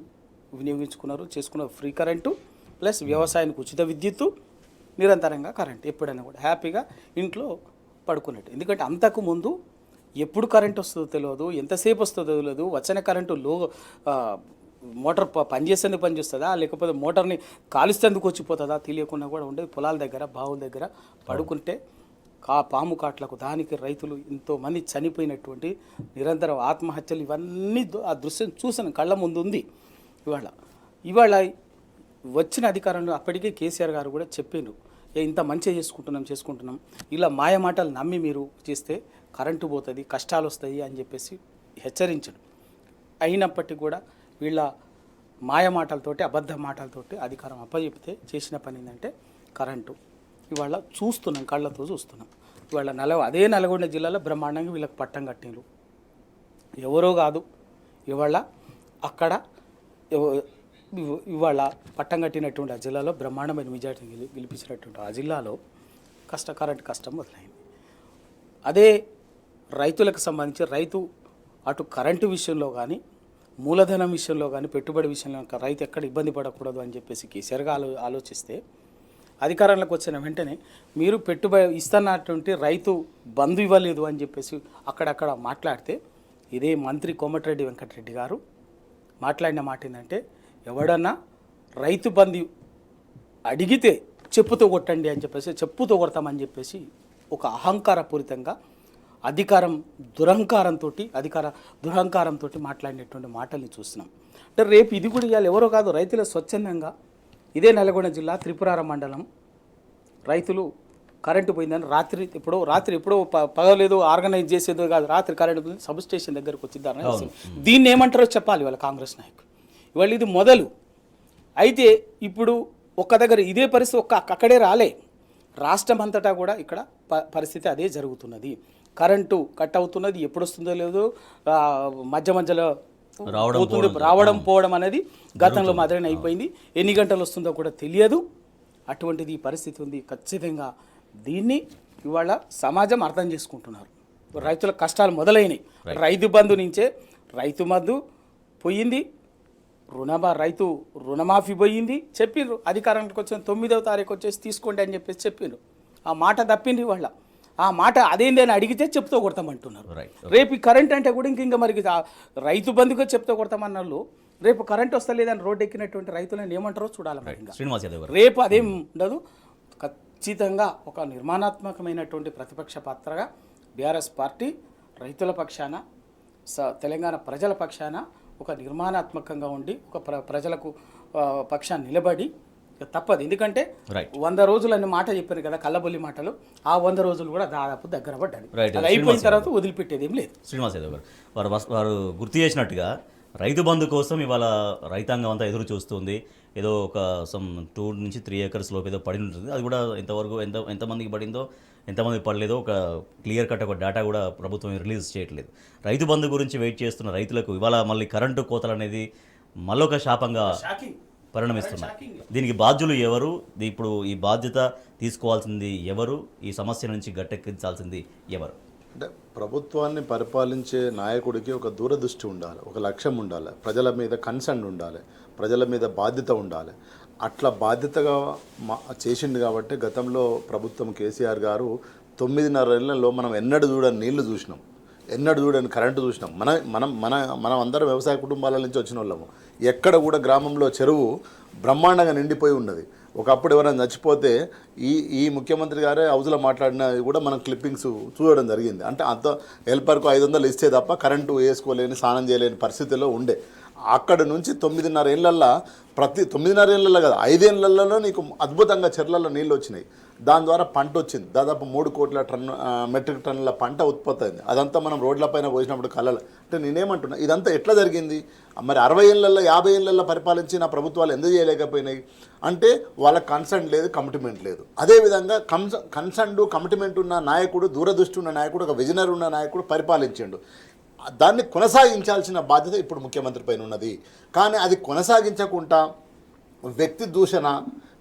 వినియోగించుకున్నారు, చేసుకున్నారు. ఫ్రీ కరెంటు ప్లస్ వ్యవసాయానికి ఉచిత విద్యుత్తు, నిరంతరంగా కరెంట్ ఎప్పుడైనా కూడా హ్యాపీగా ఇంట్లో పడుకున్నట్టు. ఎందుకంటే అంతకుముందు ఎప్పుడు కరెంట్ వస్తుందో తెలియదు, ఎంతసేపు వస్తుందో తెలియదు, వచ్చిన కరెంటు మోటార్ పనిచేసేందుకు పనిచేస్తుందా లేకపోతే మోటార్ని కాలుస్తేందుకు వచ్చిపోతుందా తెలియకుండా కూడా ఉండేది. పొలాల దగ్గర, బావుల దగ్గర పడుకుంటే పాము కాట్లకు దానికి రైతులు ఎంతోమంది చనిపోయినటువంటి నిరంతరం ఆత్మహత్యలు ఇవన్నీ ఆ దృశ్యం చూసాను, కళ్ళ ముందు ఉంది. ఇవాళ వచ్చిన అధికారంలో అప్పటికే కేసీఆర్ గారు కూడా చెప్పిండ్రు, ఇంత మంచిగా చేసుకుంటున్నాం, ఇలా మాయ మాటలు నమ్మి మీరు చేస్తే కరెంటు పోతుంది, కష్టాలు వస్తాయి అని చెప్పేసి హెచ్చరించడు. అయినప్పటికీ కూడా వీళ్ళ మాయ మాటలతోటి, అబద్ధ మాటలతోటి అధికారం అప్పచెప్తే చేసిన పని ఏంటంటే కరెంటు ఇవాళ చూస్తున్నాం, కళ్ళతో చూస్తున్నాం. ఇవాళ అదే నల్గొండ జిల్లాలో బ్రహ్మాండంగా వీళ్ళకి పట్టం కట్టిండ్రు. ఎవరో కాదు, ఇవాళ అక్కడ ఇవాళ పట్టం కట్టినటువంటి ఆ జిల్లాలో బ్రహ్మాండమైన మెజార్టీ గెలిపించినటువంటి ఆ జిల్లాలో కరెంట్ కష్టం మొదలైంది. అదే రైతులకు సంబంధించి రైతు అటు కరెంటు విషయంలో కానీ, మూలధనం విషయంలో కానీ, పెట్టుబడి విషయంలో రైతు ఎక్కడ ఇబ్బంది పడకూడదు అని చెప్పేసి కేసీఆర్గా ఆలోచిస్తే అధికారంలోకి వచ్చిన వెంటనే మీరు పెట్టుబడి ఇస్తున్నటువంటి రైతు బంధు ఇవ్వలేదు అని చెప్పేసి అక్కడక్కడ మాట్లాడితే ఇదే మంత్రి కోమటిరెడ్డి వెంకటరెడ్డి గారు మాట్లాడిన మాట ఏంటంటే, ఎవడన్నా రైతు బంధు అడిగితే చెప్పుతో కొట్టండి అని చెప్పేసి, చెప్పుతో కొడతామని చెప్పేసి ఒక అహంకారపూరితంగా దురహంకారంతో మాట్లాడినటువంటి మాటల్ని చూస్తున్నాం. అంటే రేపు ఇది కూడా ఇవాళ ఎవరో కాదు, రైతుల స్వచ్ఛందంగా ఇదే నల్గొండ జిల్లా త్రిపురారం మండలం రైతులు కరెంటు పోయిందని రాత్రి ఎప్పుడో పగలేదు ఆర్గనైజ్ చేసేదో కాదు, రాత్రి కరెంటు పోయింది, సబ్ స్టేషన్ దగ్గరకు వచ్చి దీన్ని ఏమంటారో చెప్పాలి వాళ్ళ కాంగ్రెస్ నాయకులు. ఇవాళ ఇది మొదలు అయితే ఇప్పుడు ఒక్క దగ్గర ఇదే పరిస్థితి అక్కడే రాలే, రాష్ట్రం అంతటా కూడా ఇక్కడ పరిస్థితి అదే జరుగుతున్నది. కరెంటు కట్ అవుతున్నది, ఎప్పుడు వస్తుందో లేదో, మధ్యలో రావడం పోవడం అనేది గతంలో మాదిరినే అయిపోయింది. ఎన్ని గంటలు వస్తుందో కూడా తెలియదు. అటువంటిది ఈ పరిస్థితి ఉంది. ఖచ్చితంగా దీన్ని ఇవాళ సమాజం అర్థం చేసుకుంటున్నారు. రైతుల కష్టాలు మొదలైనవి. రైతు బంధు నుంచే రైతు బంధు పోయింది, రైతు రుణమాఫీ పోయింది. చెప్పిండ్రు అధికారానికి వచ్చిన 9వ తారీఖు వచ్చేసి తీసుకోండి అని చెప్పేసి చెప్పిండ్రు. ఆ మాట తప్పిండ్రు వాళ్ళ. ఆ మాట అదేంటి అని అడిగితే చెప్తూ కొడతామంటున్నారు. రేపు ఈ కరెంట్ అంటే కూడా ఇంకా మరి రైతు బంధుగా చెప్తూ కొడతామన్నారు. రేపు కరెంట్ వస్తలేదని రోడ్డు ఎక్కినటువంటి రైతులను ఏమంటారో చూడాలి. రేపు అదేం ఉండదు. ఖచ్చితంగా ఒక నిర్మాణాత్మకమైనటువంటి ప్రతిపక్ష పాత్రగా బీఆర్ఎస్ పార్టీ రైతుల పక్షాన, తెలంగాణ ప్రజల పక్షాన ఒక నిర్మాణాత్మకంగా ఉండి ఒక ప్రజలకు పక్షాన్ని నిలబడి తప్పదు. ఎందుకంటే 100 రోజులు అనే మాట చెప్పారు కదా, కళ్ళబొల్లి మాటలు. ఆ 100 రోజులు కూడా దాదాపు దగ్గర పడ్డాయి. అది అయిపోయిన తర్వాత వదిలిపెట్టేది ఏం లేదు. శ్రీనివాస్ యాదవ్ గారు, వారు గుర్తు చేసినట్టుగా రైతు బంధు కోసం ఇవాళ రైతాంగం అంతా ఎదురు చూస్తుంది. ఏదో ఒక 2 నుంచి 3 ఏకర్స్ లోపు ఏదో పడి ఉంటుంది. అది కూడా ఎంతవరకు ఎంతమందికి పడిందో ఎంతమంది పడలేదో ఒక క్లియర్ కట్ ఒక డేటా కూడా ప్రభుత్వం రిలీజ్ చేయట్లేదు. రైతు బంధు గురించి వెయిట్ చేస్తున్న రైతులకు ఇవాళ మళ్ళీ కరెంటు కోతలు అనేది మళ్ళొక శాపంగా పరిణమిస్తున్నాయి. దీనికి బాధ్యులు ఎవరు? ఇప్పుడు ఈ బాధ్యత తీసుకోవాల్సింది ఎవరు? ఈ సమస్య నుంచి గట్టెక్కించాల్సింది ఎవరు? అంటే ప్రభుత్వాన్ని పరిపాలించే నాయకుడికి ఒక దూరదృష్టి ఉండాలి, ఒక లక్ష్యం ఉండాలి, ప్రజల మీద కన్సర్న్ ఉండాలి, ప్రజల మీద బాధ్యత ఉండాలి. అట్లా బాధ్యతగా చేసిండు కాబట్టి గతంలో ప్రభుత్వం కేసీఆర్ గారు 9.5 ఏళ్లలో మనం ఎన్నడూ చూడని నీళ్లు చూసినాం, ఎన్నడూ చూడని కరెంటు చూసినాం. మనం అందరం వ్యవసాయ కుటుంబాల నుంచి వచ్చిన వాళ్ళము. ఎక్కడ కూడా గ్రామంలో చెరువు బ్రహ్మాండంగా నిండిపోయి ఉన్నది. ఒకప్పుడు ఎవరైనా చచ్చిపోతే ఈ ముఖ్యమంత్రి గారే హౌస్లో మాట్లాడిన కూడా మనం క్లిప్పింగ్స్ చూడడం జరిగింది. అంటే అంత హెల్పర్కు 500 ఇస్తే తప్ప కరెంటు వేసుకోలేని, స్నానం చేయలేని పరిస్థితిలో ఉండే. అక్కడ నుంచి 9.5 ఏళ్ళల్లో ప్రతి 9.5 ఏళ్ళల్లో కదా 5 ఏళ్లలో నీకు అద్భుతంగా చెర్లలో నీళ్ళు వచ్చినాయి. దాని ద్వారా పంట వచ్చింది. దాదాపు 3 కోట్ల మెట్రిక్ టన్నుల పంట ఉత్పత్తి అయింది. అదంతా మనం రోడ్లపైన పోసినప్పుడు కళ్ళలు. అంటే నేనేమంటున్నా, ఇదంతా ఎట్లా జరిగింది? మరి 60 ఏళ్ళల్లో 50 ఏళ్ళల్లో పరిపాలించి నా ప్రభుత్వాలు ఎందుకు చేయలేకపోయినాయి అంటే వాళ్ళ కన్సర్న్ లేదు, కమిట్మెంట్ లేదు. అదేవిధంగా కన్సర్న్ కమిట్మెంట్ ఉన్న నాయకుడు, దూరదృష్టి ఉన్న నాయకుడు, ఒక విజనరీ ఉన్న నాయకుడు పరిపాలించిండు. దాన్ని కొనసాగించాల్సిన బాధ్యత ఇప్పుడు ముఖ్యమంత్రి పైన ఉన్నది. కానీ అది కొనసాగించకుండా వ్యక్తి దూషణ,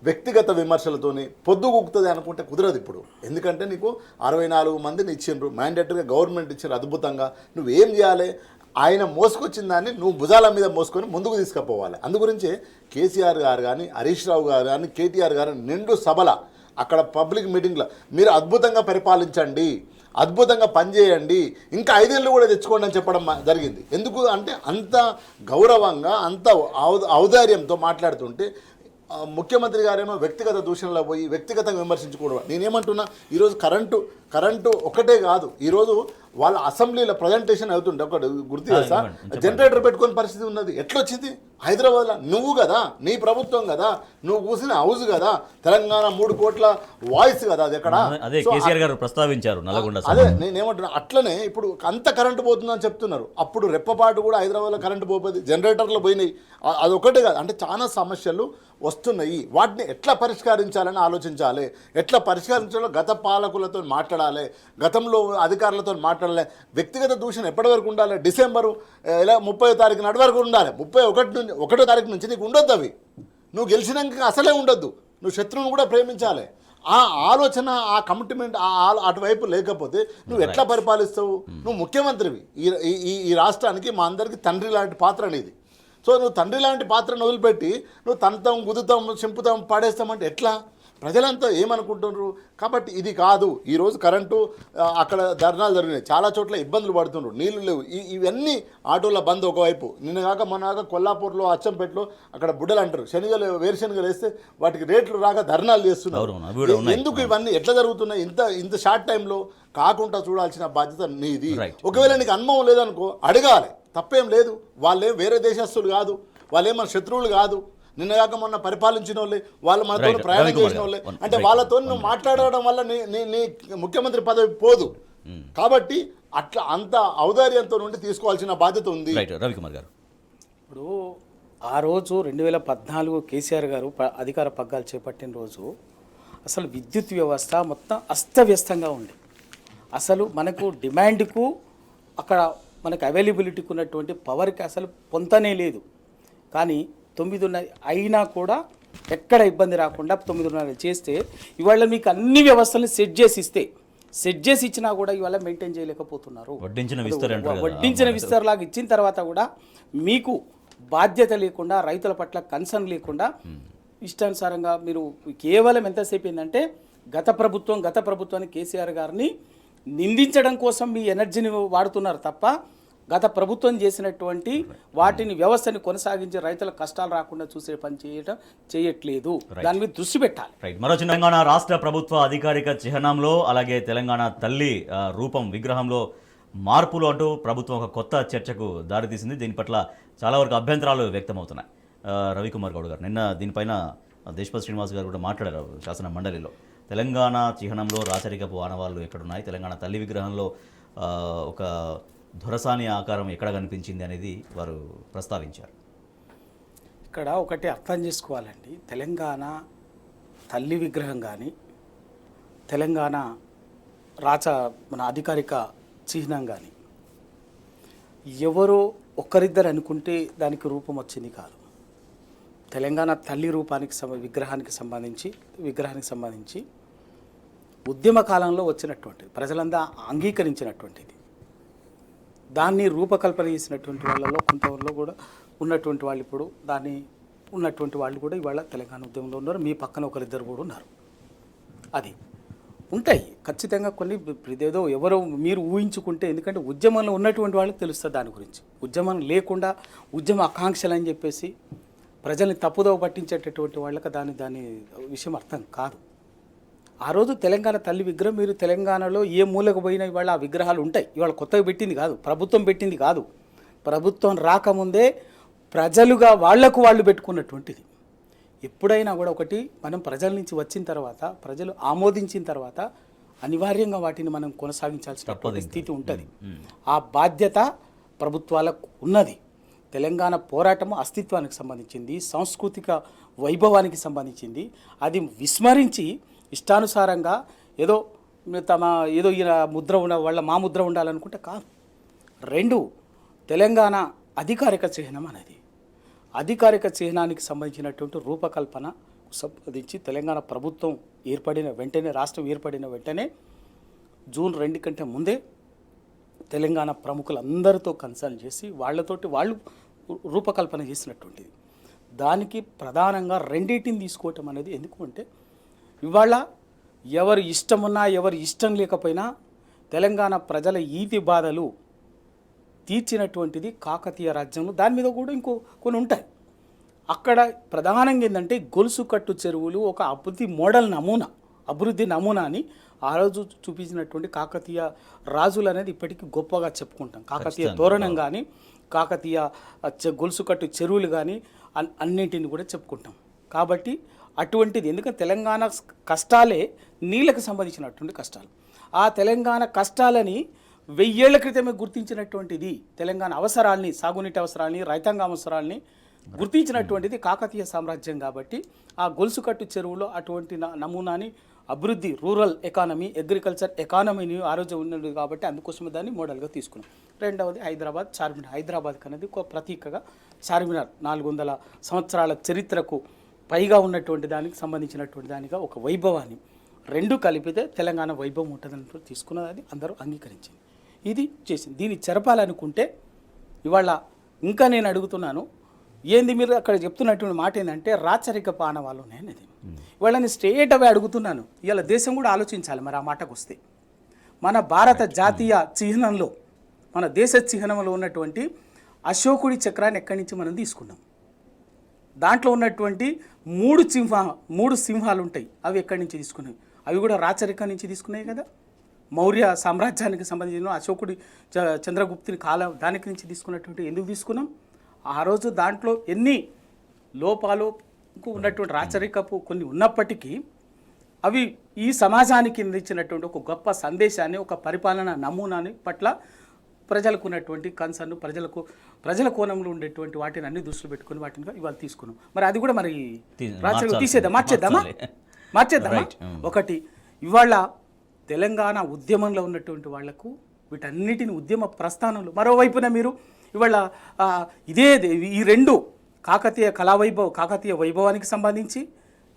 వ్యక్తిగత విమర్శలతోని పొద్దుగుకుతుంది అనుకుంటే కుదరదు ఇప్పుడు. ఎందుకంటే నీకు 64 మందిని ఇచ్చిండ్రు, మ్యాండేటరీగా గవర్నమెంట్ ఇచ్చారు అద్భుతంగా. నువ్వేం చేయాలి? ఆయన మోసుకొచ్చిన దాన్ని నువ్వు భుజాల మీద మోసుకొని ముందుకు తీసుకుపోవాలి. అందుగురించి కేసీఆర్ గారు కానీ, హరీష్ రావు గారు కానీ, కేటీఆర్ గారు నిండు సభల అక్కడ పబ్లిక్ మీటింగ్లో మీరు అద్భుతంగా పరిపాలించండి, అద్భుతంగా పనిచేయండి, ఇంకా 5 ఏళ్ళు కూడా తెచ్చుకోండి అని చెప్పడం జరిగింది. ఎందుకు అంటే అంత గౌరవంగా, అంత ఔదార్యంతో మాట్లాడుతుంటే ముఖ్యమంత్రి గారేమో వ్యక్తిగత దూషణలో పోయి వ్యక్తిగతంగా విమర్శించుకోవడం. నేనేమంటున్నా, ఈరోజు కరెంటు ఒకటే కాదు, ఈరోజు వాళ్ళ అసెంబ్లీలో ప్రజెంటేషన్ అవుతుంటే ఒకటి గుర్తు చేస్తా, జనరేటర్ పెట్టుకునే పరిస్థితి ఉన్నది. ఎట్లొచ్చింది? హైదరాబాద్లో నువ్వు కదా, నీ ప్రభుత్వం కదా, నువ్వు కూసిన హౌస్ కదా, తెలంగాణ 3 కోట్ల వాయిస్ కదా, అది ఎక్కడ? అదే కేసీఆర్ గారు ప్రస్తావించారు నల్గొండ. అదే నేనేమంటున్నా, అట్లనే ఇప్పుడు అంత కరెంటు పోతుందని చెప్తున్నారు. అప్పుడు రెప్పపాటు కూడా హైదరాబాద్లో కరెంటు పోతుంది, జనరేటర్లు పోయినాయి. అదొకటే కాదు, అంటే చాలా సమస్యలు వస్తున్నాయి. వాటిని ఎట్లా పరిష్కరించాలని ఆలోచించాలి, ఎట్లా పరిష్కరించాలో గత పాలకులతో మాట్లాడాలి, గతంలో అధికారులతో మాట్లాడాలి. వ్యక్తిగత దూషణ ఎప్పటి వరకు ఉండాలి? డిసెంబరు 30వ తారీఖు నాటి వరకు ఉండాలి. 31వ తారీఖు నుంచి నీకు ఉండొద్దు అవి. నువ్వు గెలిచినాక అసలే ఉండొద్దు. నువ్వు శత్రువును కూడా ప్రేమించాలి. ఆ ఆలోచన, ఆ కమిట్మెంట్ అటువైపు లేకపోతే నువ్వు ఎట్లా పరిపాలిస్తావు? నువ్వు ముఖ్యమంత్రివి. ఈ రాష్ట్రానికి మా అందరికీ తండ్రి లాంటి పాత్ర అనేది. సో నువ్వు తండ్రి లాంటి పాత్రను వదిలిపెట్టి నువ్వు తంతాం, గుద్దుతాం, చింపుతాం, పాడేస్తామంటే ఎట్లా? ప్రజలంతా ఏమనుకుంటున్నారు? కాబట్టి ఇది కాదు. ఈరోజు కరెంటు అక్కడ ధర్నాలు జరిగినాయి, చాలా చోట్ల ఇబ్బందులు పడుతున్నారు, నీళ్లు లేవు. ఇవన్నీ ఆటోల బంద్ ఒకవైపు. నిన్న కాక మొన్న కొల్లాపూర్లో, అచ్చంపేటలో అక్కడ బుడ్డలు అంటారు, వేరుశనగలు వేస్తే వాటికి రేట్లు రాక ధర్నాలు చేస్తున్నారు. ఎందుకు ఇవన్నీ ఎట్లా జరుగుతున్నాయి? ఇంత షార్ట్ టైంలో కాకుండా చూడాల్సిన బాధ్యత నీది. ఒకవేళ నీకు అనుభవం లేదనుకో, అడగాలి, తప్పేం లేదు. వాళ్ళేం వేరే దేశస్తులు కాదు, వాళ్ళేం మన శత్రువులు కాదు. నిన్నగాక మొన్న పరిపాలించిన వాళ్ళే, వాళ్ళు మనతో ప్రయాణం చేసిన వాళ్ళే. అంటే వాళ్ళతో నువ్వు మాట్లాడడం వల్ల నీ ముఖ్యమంత్రి పదవి పోదు. కాబట్టి అట్లా అంత ఔదార్యంతో నుండి తీసుకోవాల్సిన బాధ్యత ఉంది. రవికుమార్ గారు, ఇప్పుడు ఆ రోజు 2014 కేసీఆర్ గారు అధికార పగ్గాలు చేపట్టిన రోజు అసలు విద్యుత్ వ్యవస్థ మొత్తం అస్తవ్యస్తంగా ఉంది. అసలు మనకు డిమాండ్కు అక్కడ మనకు అవైలబిలిటీకి ఉన్నటువంటి పవర్కి అసలు పొంతనే లేదు. కానీ 9:30 అయినా కూడా ఎక్కడ ఇబ్బంది రాకుండా 9:30 చేస్తే ఇవాళ మీకు అన్ని వ్యవస్థలను సెట్ చేసి ఇచ్చినా కూడా ఇవాళ మెయింటైన్ చేయలేకపోతున్నారు. వడ్డించిన విస్తరలాగా ఇచ్చిన తర్వాత కూడా మీకు బాధ్యత లేకుండా, రైతుల పట్ల కన్సర్న్ లేకుండా ఇష్టానుసారంగా మీరు కేవలం ఎంతసేపు ఏంటంటే గత ప్రభుత్వాన్ని కేసీఆర్ గారిని నిందించడం కోసం మీ ఎనర్జీని వాడుతున్నారు తప్ప గత ప్రభుత్వం చేసినటువంటి వాటిని వ్యవస్థని కొనసాగించి రైతుల కష్టాలు రాకుండా చూసే పని చేయట్లేదు. దాని మీద దృష్టి పెట్టాలి. మరో తెలంగాణ రాష్ట్ర ప్రభుత్వ అధికారిక చిహ్నంలో, అలాగే తెలంగాణ తల్లి రూపం విగ్రహంలో మార్పులు అంటూ ప్రభుత్వం ఒక కొత్త చర్చకు దారితీసింది. దీని పట్ల చాలా వరకు అభ్యంతరాలు వ్యక్తమవుతున్నాయి. రవికుమార్ గౌడ్ గారు నిన్న దీనిపైన దేశపతి శ్రీనివాస్ గారు కూడా మాట్లాడారు శాసన మండలిలో. తెలంగాణ చిహ్నంలో రాచరికపు ఆనవాళ్ళు ఎక్కడున్నాయి, తెలంగాణ తల్లి విగ్రహంలో ఒక దొరసాని ఆకారం ఎక్కడ కనిపించింది అనేది వారు ప్రస్తావించారు. ఇక్కడ ఒకటి అర్థం చేసుకోవాలండి, తెలంగాణ తల్లి విగ్రహం కానీ, తెలంగాణ మన అధికారిక చిహ్నం కానీ ఎవరో ఒక్కరిద్దరు అనుకుంటే దానికి రూపం వచ్చింది కాదు. తెలంగాణ తల్లి రూపానికి విగ్రహానికి సంబంధించి ఉద్యమ కాలంలో వచ్చినటువంటిది, ప్రజలంతా అంగీకరించినటువంటిది. దాన్ని రూపకల్పన చేసినటువంటి వాళ్ళలో కొంతవరలో కూడా ఉన్నటువంటి వాళ్ళు ఇప్పుడు దాన్ని ఉన్నటువంటి వాళ్ళు కూడా ఇవాళ తెలంగాణ ఉద్యమంలో ఉన్నారు. మీ పక్కన ఒకరిద్దరు కూడా ఉన్నారు. అది ఉంటాయి ఖచ్చితంగా కొన్ని. ఇదేదో ఎవరో మీరు ఊహించుకుంటే, ఎందుకంటే ఉద్యమంలో ఉన్నటువంటి వాళ్ళకి తెలుస్తుంది దాని గురించి. ఉద్యమం లేకుండా ఉద్యమ ఆకాంక్షలు అని చెప్పేసి ప్రజల్ని తప్పుదోవ పట్టించేటటువంటి వాళ్ళకి దాని విషయం అర్థం కాదు. ఆ రోజు తెలంగాణ తల్లి విగ్రహం మీరు తెలంగాణలో ఏ మూలకు పోయినా ఇవాళ ఆ విగ్రహాలు ఉంటాయి. ఇవాళ కొత్తగా పెట్టింది కాదు, ప్రభుత్వం పెట్టింది కాదు. ప్రభుత్వం రాకముందే ప్రజలుగా వాళ్ళు పెట్టుకున్నటువంటిది. ఎప్పుడైనా కూడా ఒకటి మనం ప్రజల నుంచి వచ్చిన తర్వాత, ప్రజలు ఆమోదించిన తర్వాత అనివార్యంగా వాటిని మనం కొనసాగించాల్సిన స్థితి ఉంటుంది. ఆ బాధ్యత ప్రభుత్వాలకు ఉన్నది. తెలంగాణ పోరాటము అస్తిత్వానికి సంబంధించింది, సాంస్కృతిక వైభవానికి సంబంధించింది. అది విస్మరించి ఇష్టానుసారంగా ఏదో ఈయన ముద్ర మా ముద్ర ఉండాలనుకుంటే కాదు. 2 తెలంగాణ అధికారిక చిహ్నం అనేది, అధికారిక చిహ్నానికి సంబంధించినటువంటి రూపకల్పన సంబంధించి తెలంగాణ ప్రభుత్వం ఏర్పడిన వెంటనే, రాష్ట్రం ఏర్పడిన వెంటనే జూన్ 2 కంటే ముందే తెలంగాణ ప్రముఖులందరితో కన్సల్ట్ చేసి వాళ్ళు రూపకల్పన చేసినటువంటిది. దానికి ప్రధానంగా 2 తీసుకోవటం అనేది ఎందుకు అంటే, ఇవాళ ఎవరు ఇష్టమున్నా ఎవరు ఇష్టం లేకపోయినా తెలంగాణ ప్రజల ఈతి బాధలు తీర్చినటువంటిది కాకతీయ రాజ్యంలో. దాని మీద కూడా ఇంకో కొన్ని ఉంటాయి. అక్కడ ప్రధానంగా ఏంటంటే గొలుసు కట్టు చెరువులు ఒక అభివృద్ధి నమూనాని ఆ రోజు చూపించినటువంటి కాకతీయ రాజులు అనేది ఇప్పటికీ గొప్పగా చెప్పుకుంటాం. కాకతీయ తోరణం కానీ, కాకతీయ గొలుసు కట్టు చెరువులు కానీ అన్నింటిని కూడా చెప్పుకుంటాం. కాబట్టి అటువంటిది, ఎందుకంటే తెలంగాణ కష్టాలే నీళ్ళకు సంబంధించినటువంటి కష్టాలు. ఆ తెలంగాణ కష్టాలని 1000 ఏళ్ల క్రితమే గుర్తించినటువంటిది. తెలంగాణ అవసరాల్ని, సాగునీటి అవసరాల్ని, రైతాంగ అవసరాల్ని గుర్తించినటువంటిది కాకతీయ సామ్రాజ్యం. కాబట్టి ఆ గొలుసు కట్టు చెరువులో అటువంటి నమూనాని అభివృద్ధి, రూరల్ ఎకానమీ, అగ్రికల్చర్ ఎకానమీని ఆ రోజు ఉన్నది. కాబట్టి అందుకోసమే దాన్ని మోడల్గా తీసుకున్నాం. 2వది హైదరాబాద్ చార్మినార్. హైదరాబాద్ అనేది ఒక ప్రతీకగా చార్మినార్ 400 సంవత్సరాల చరిత్రకు పైగా ఉన్నటువంటి దానికి సంబంధించినటువంటి దానిగా ఒక వైభవాన్ని 2 కలిపితే తెలంగాణ వైభవం ఉంటుందని తీసుకున్నది. అది అందరూ అంగీకరించింది. ఇది చేసింది. దీన్ని చెరపాలనుకుంటే ఇవాళ ఇంకా నేను అడుగుతున్నాను, ఏంది మీరు అక్కడ చెప్తున్నటువంటి మాట ఏంటంటే రాచరిక పానవాళ్ళు ఉన్నాయనేది. ఇవాళ నేను స్ట్రేట్ అవే అడుగుతున్నాను. ఇవాళ దేశం కూడా ఆలోచించాలి. మరి ఆ మాటకు వస్తే మన భారత జాతీయ చిహ్నంలో, మన దేశ చిహ్నంలో ఉన్నటువంటి అశోకుడి చక్రాన్ని ఎక్కడి నుంచి మనం తీసుకున్నాం? దాంట్లో ఉన్నటువంటి 3 సింహాలు ఉంటాయి. అవి ఎక్కడి నుంచి తీసుకున్నాయి? అవి కూడా రాచరికం నుంచి తీసుకున్నాయి కదా. మౌర్య సామ్రాజ్యానికి సంబంధించిన అశోకుడి చంద్రగుప్తుని కాలం దానికి నుంచి తీసుకున్నటువంటి ఎందుకు తీసుకున్నాం? ఆ రోజు దాంట్లో ఎన్ని లోపాలు ఉన్నటువంటి రాచరికపు కొన్ని ఉన్నప్పటికీ అవి ఈ సమాజానికి అందించినటువంటి ఒక గొప్ప సందేశాన్ని, ఒక పరిపాలన నమూనాని పట్ల ప్రజలకు ఉన్నటువంటి కన్సర్న్, ప్రజల కోణంలో ఉండేటువంటి వాటిని అన్ని దృష్టిలో పెట్టుకుని వాటిని ఇవాళ తీసుకున్నాం. మరి అది కూడా మరి మార్చేద్దామా? ఒకటి, ఇవాళ తెలంగాణ ఉద్యమంలో ఉన్నటువంటి వాళ్లకు వీటన్నిటిని ఉద్యమ ప్రస్థానంలో, మరోవైపున మీరు ఇవాళ ఈ 2 కాకతీయ కాకతీయ వైభవానికి సంబంధించి,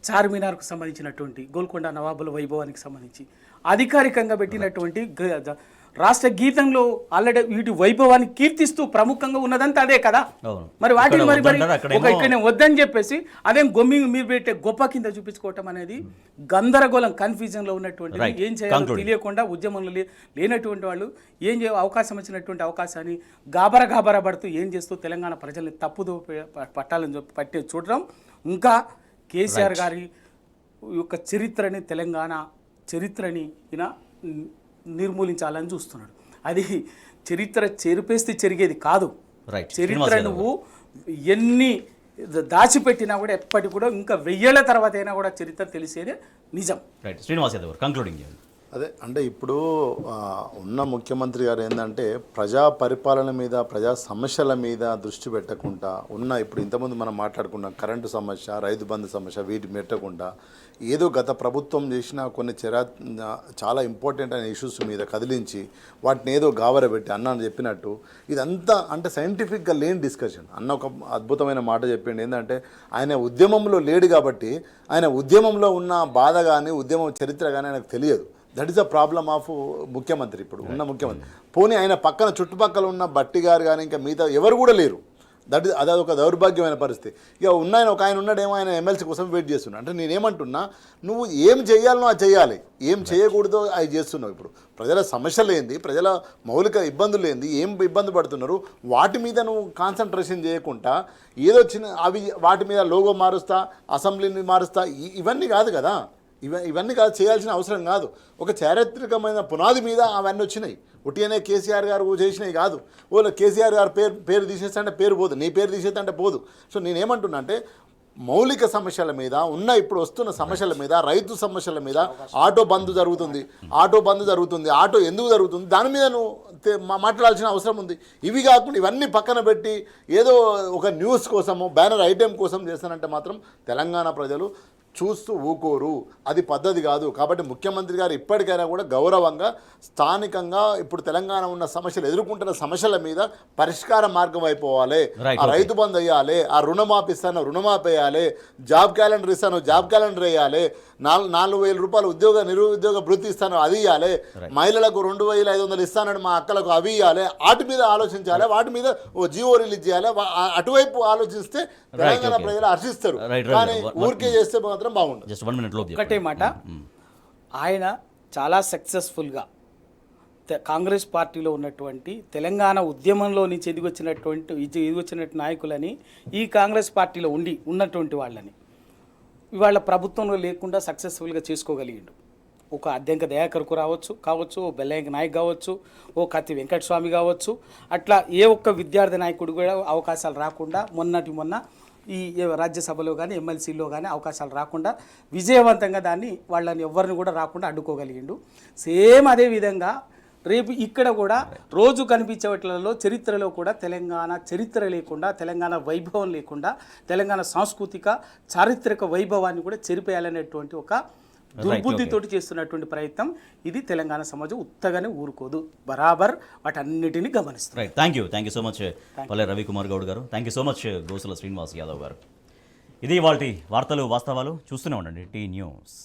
చార్మినార్కు సంబంధించినటువంటి గోల్కొండ నవాబుల వైభవానికి సంబంధించి అధికారికంగా పెట్టినటువంటి రాష్ట్ర గీతంలో ఆల్రెడీ వీటి వైభవాన్ని కీర్తిస్తూ ప్రముఖంగా ఉన్నదంతా అదే కదా. మరి వాటిని మరి ఇక్కడ వద్దని చెప్పేసి అదేం మీరు పెట్టే గొప్ప కింద చూపించుకోవటం అనేది గందరగోళం, కన్ఫ్యూజన్లో ఉన్నటువంటి, ఏం చేయాలో తెలియకుండా ఉద్యమంలో లేనటువంటి వాళ్ళు ఏం అవకాశం వచ్చినటువంటి అవకాశాన్ని గాబరా పడుతూ ఏం చేస్తూ తెలంగాణ ప్రజల్ని తప్పుదో పట్టాలని పట్టి చూడడం, ఇంకా కేసీఆర్ గారి యొక్క చరిత్రని, తెలంగాణ చరిత్రని ఈయన నిర్మూలించాలని చూస్తున్నాడు. అది చరిత్ర చెరిపేస్తే జరిగేది కాదు. చరిత్ర నువ్వు ఎన్ని దాచిపెట్టినా కూడా ఎప్పటికి కూడా ఇంకా 1000 ఏళ్ల తర్వాత అయినా కూడా చరిత్ర తెలిసేదే నిజం. శ్రీనివాస్ యాదవ్ కంక్లూడింగ్. అదే అంటే ఇప్పుడు ఉన్న ముఖ్యమంత్రి గారు ఏంటంటే ప్రజా పరిపాలన మీద ప్రజా సమస్యల మీద దృష్టి పెట్టకుండా ఇప్పుడు ఇంతకుముందు మనం మాట్లాడుకున్న కరెంటు సమస్య రైతు బంధు సమస్య వీటి పెట్టకుండా ఏదో గత ప్రభుత్వం చేసిన కొన్ని చాలా ఇంపార్టెంట్ అయిన ఇష్యూస్ మీద కదిలించి వాటిని ఏదో గావరబెట్టి అన్న చెప్పినట్టు ఇదంతా అంటే సైంటిఫిక్గా లేని డిస్కషన్. అన్న ఒక అద్భుతమైన మాట చెప్పిండు ఏంటంటే ఆయన ఉద్యమంలో లేడు కాబట్టి ఆయన ఉద్యమంలో ఉన్న బాధ కానీ ఉద్యమం చరిత్ర కానీ ఆయనకు తెలియదు. That is the problem of ముఖ్యమంత్రి, ఇప్పుడు ఉన్న ముఖ్యమంత్రి. పోనీ ఆయన పక్కన చుట్టుపక్కల ఉన్న బట్టి గారు కానీ ఇంకా మిగతా ఎవరు కూడా లేరు. అదొక దౌర్భాగ్యమైన పరిస్థితి. ఇక ఒక ఆయన ఉన్నాడేమో ఆయన ఎమ్మెల్సీ కోసం వెయిట్ చేస్తున్నాడు. అంటే నేనేమంటున్నా, నువ్వు ఏం చేయాలనో అది చేయాలి, ఏం చేయకూడదో అది చేస్తున్నావు. ఇప్పుడు ప్రజల సమస్యలు ఏంది, ప్రజల మౌలిక ఇబ్బందులు ఏంది, ఏం ఇబ్బంది పడుతున్నారు, వాటి మీద నువ్వు కాన్సన్ట్రేషన్ చేయకుండా ఏదో వాటి మీద లోగో మారుస్తా, అసెంబ్లీని మారుస్తా, ఇవన్నీ కాదు కదా. ఇవన్నీ కాదు, చేయాల్సిన అవసరం కాదు. ఒక చారిత్రకమైన పునాది మీద అవన్నీ వచ్చినాయి. ఉట్టిగానే కేసీఆర్ గారు చేసినవి కాదు. కేసీఆర్ గారు పేరు తీసేస్తా అంటే పేరు పోదు, నీ పేరు తీసేస్తా అంటే పోదు. సో నేనేమంటున్నా అంటే మౌలిక సమస్యల మీద ఇప్పుడు వస్తున్న సమస్యల మీద, రైతు సమస్యల మీద, ఆటో బంద్ జరుగుతుంది, ఆటో ఎందుకు జరుగుతుంది, దాని మీద నువ్వు మాట్లాడాల్సిన అవసరం ఉంది. ఇవి కాకుండా ఇవన్నీ పక్కన పెట్టి ఏదో ఒక న్యూస్ కోసము బ్యానర్ ఐటెం కోసం చేస్తానంటే మాత్రం తెలంగాణ ప్రజలు చూస్తూ ఊకోరు. అది పద్ధతి కాదు. కాబట్టి ముఖ్యమంత్రి గారు ఇప్పటికైనా కూడా గౌరవంగా స్థానికంగా ఇప్పుడు తెలంగాణ ఉన్న సమస్యలు ఎదుర్కొంటున్న సమస్యల మీద పరిష్కార మార్గం అయిపోవాలి. ఆ రైతు బంధు వేయాలి, ఆ రుణమాఫీ ఇస్తాను రుణమాఫీ వేయాలి, జాబ్ క్యాలెండర్ ఇస్తాను జాబ్ క్యాలెండర్ వేయాలి, 4,000 రూపాయలు నిరుద్యోగ భృతి ఇస్తాను అది ఇవ్వాలి, మహిళలకు 2,500 ఇస్తానని మా అక్కలకు అవి ఇవ్వాలి. వాటి మీద ఆలోచించాలి, వాటి మీద ఓ జీవో రిలీజ్ చేయాలి. అటువైపు ఆలోచిస్తే తెలంగాణ ప్రజలు హర్షిస్తారు. కానీ ఊరికే చేస్తే మాత్రం బాగుంటుంది. జస్ట్ 1 minute ఒకటే మాట, ఆయన చాలా సక్సెస్ఫుల్గా కాంగ్రెస్ పార్టీలో ఉన్నటువంటి తెలంగాణ ఉద్యమంలో నుంచి ఎదిగొచ్చినటువంటి నాయకులని, ఈ కాంగ్రెస్ పార్టీలో ఉన్నటువంటి వాళ్ళని ఇవాళ ప్రభుత్వంలో లేకుండా సక్సెస్ఫుల్గా చేసుకోగలిగిండు. ఒక అద్దెంక దయాకర్కు కావచ్చు, ఓ బెల్లంక నాయక్ కావచ్చు, ఓ కత్తి వెంకటస్వామి కావచ్చు, అట్లా ఏ ఒక్క విద్యార్థి నాయకుడు కూడా అవకాశాలు రాకుండా మొన్న ఈ రాజ్యసభలో కానీ ఎమ్మెల్సీలో కానీ అవకాశాలు రాకుండా విజయవంతంగా వాళ్ళని ఎవరిని కూడా రాకుండా అడ్డుకోగలిగిండు. సేమ్ అదే విధంగా రేపు ఇక్కడ కూడా రోజు కనిపించే వాటిలలో చరిత్రలో కూడా తెలంగాణ చరిత్ర లేకుండా, తెలంగాణ వైభవం లేకుండా, తెలంగాణ సాంస్కృతిక చారిత్రక వైభవాన్ని కూడా చెరిపేయాలనేటువంటి ఒక దుర్బుద్ధితోటి చేస్తున్నటువంటి ప్రయత్నం ఇది. తెలంగాణ సమాజం ఉత్తగానే ఊరుకోదు, బరాబర్ వాటన్నిటిని గమనిస్తుంది. Right, thank you so much Palle Ravikumar Goud గారు. Thank you so much Gosula Srinivas Yadav గారు. ఇది వాటి వార్తలు వాస్తవాలు. చూస్తూనే ఉండండి టీ న్యూస్.